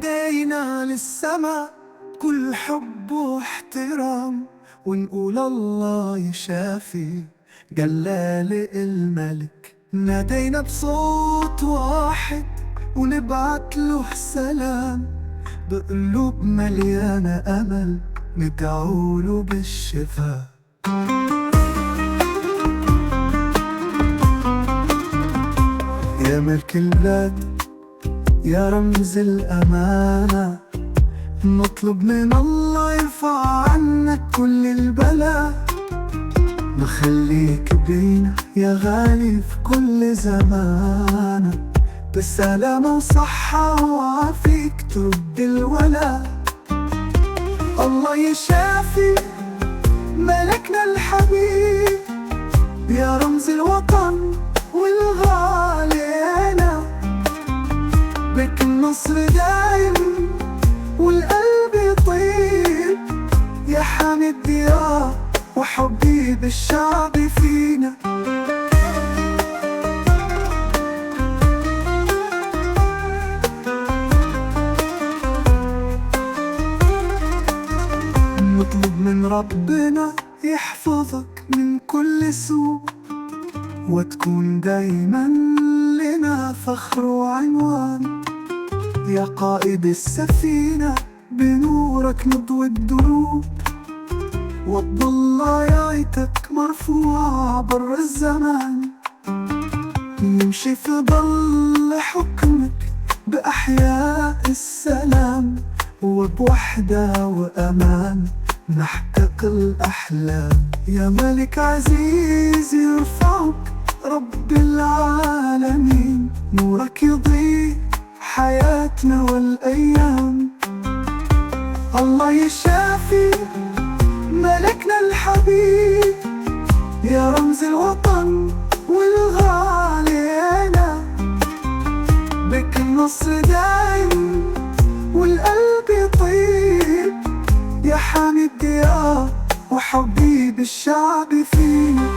ايدينا للسما كل حب واحترام، ونقول الله يشافي جلال الملك. نادينا بصوت واحد ونبعت له سلام، بقلوب مليانة أمل ندعوله بالشفاء. يا ملك البلاد يا رمز الأمانة، نطلب من الله يرفع عنك كل البلاء. نخليك بينا يا غالي في كل زمان، بالسلامة وصحة وعافيك ترد الولا. الله يشافي ملكنا الحبيب، يا رمز الوطن والغالي أنا، بك النصر دايم والقلب يطيب، يا حامي الديار وحبيب الشعب فينا. نطلب من ربنا يحفظك من كل سوء، وتكون دايما لنا فخر وعنوان. يا قائد السفينة بنورك نضوي الدروب، وتضل رايتك مرفوعة بر الزمان. نمشي في ظل حكمك بأحياء السلام، وبوحدة وأمان نحقق الأحلام. يا ملك عزيز يرفعك رب العالمين، نورك يضيء حياتنا والأيام. الله يشافي ملكنا الحبيب، يا رمز الوطن والغالي أنا، بك النصر دايم والقلب يطيب، يا حامي الديار وحبيب الشعب فينا.